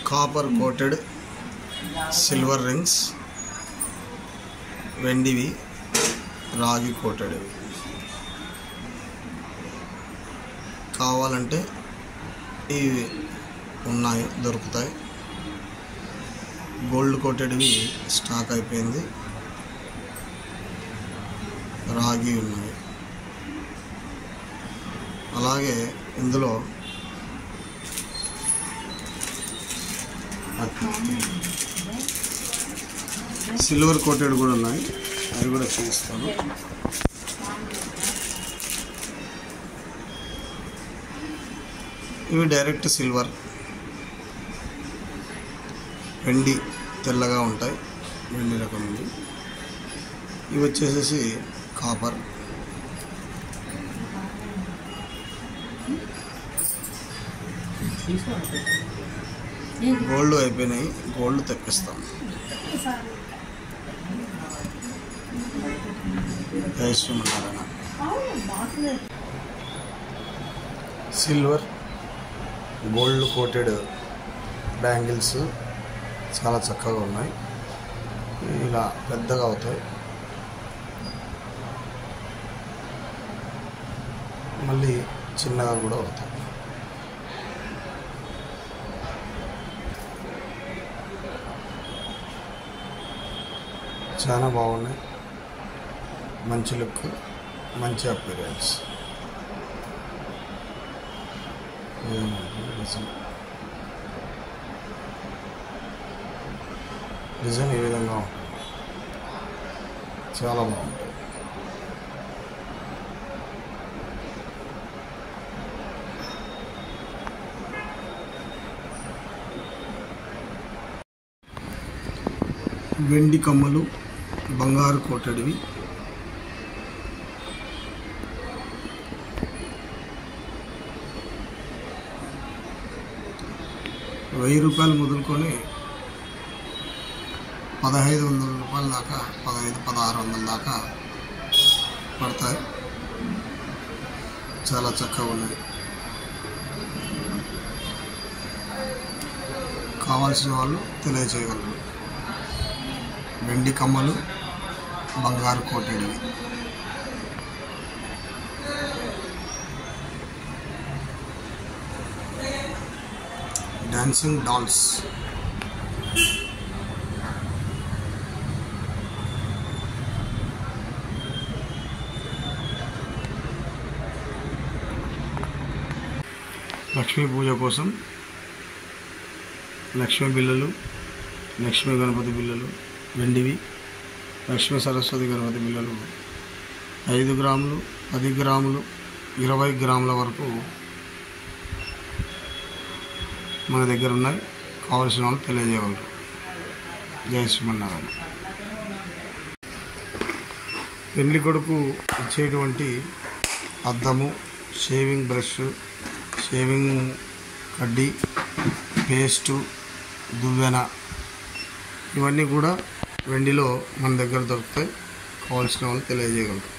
Copper coated silver rings, వెండివి, రాగి కోటెడ్వి. కావాలంటే ఇవి ఉన్నాయి, దొరుకుతాయి. గోల్డ్ కోటెడ్వి స్టాక్ అయిపోయింది. రాగి ఉన్నాయి. అలాగే ఇందులో సిల్వర్ కోటెడ్ కూడా ఉన్నాయి, అవి కూడా చూపిస్తాను. ఇవి డైరెక్ట్ సిల్వర్, వెండి తెల్లగా ఉంటాయి, వెండి రకం ఉంది. ఇవి వచ్చేసేసి కాపర్. గోల్డ్ అయిపోయినాయి, గోల్డ్ తెప్పిస్తాం. సిల్వర్ గోల్డ్ కోటెడ్ బ్యాంగిల్స్ చాలా చక్కగా ఉన్నాయి. ఇలా పెద్దగా అవుతాయి, మళ్ళీ చిన్నగా కూడా అవుతాయి. చాలా బాగున్నాయి, మంచి లుక్, మంచి అపీరెన్స్. డిజైన్ ఏ విధంగా ఉంటుంది, చాలా బాగుంటుంది. వెండి కమ్మలు, బంగారు కోటెడ్వి. ₹1000 మొదలుకొని 1500 రూపాయల దాకా, 1600 దాకా పడతాయి. చాలా చక్కగా ఉన్నాయి. కావాల్సిన వాళ్ళు తెలియజేయగలరు. వెండి కమ్మలు, బంగారు కోటెడ్వి. Dancing dolls. లక్ష్మీ పూజ కోసం లక్ష్మీ బిళ్ళలు, లక్ష్మీ గణపతి బిళ్ళలు వెండివి, లక్ష్మీ సరస్వతి గణపతి బిళ్ళలు 5 గ్రాములు, 10 గ్రాములు, 20 గ్రాముల వరకు మన దగ్గర ఉన్నాయి. కావాల్సిన వాళ్ళు తెలియజేయగలరు. జై శ్రీమన్నారాయణ. పెళ్లి కొడుకు ఇచ్చేటువంటి అద్దము, షేవింగ్ బ్రష్, షేవింగ్ కడ్డీ, పేస్టు, దువ్వెన, ఇవన్నీ కూడా వెండిలో మన దగ్గర దొరుకుతాయి. కావాల్సిన వాళ్ళు తెలియజేయగలరు.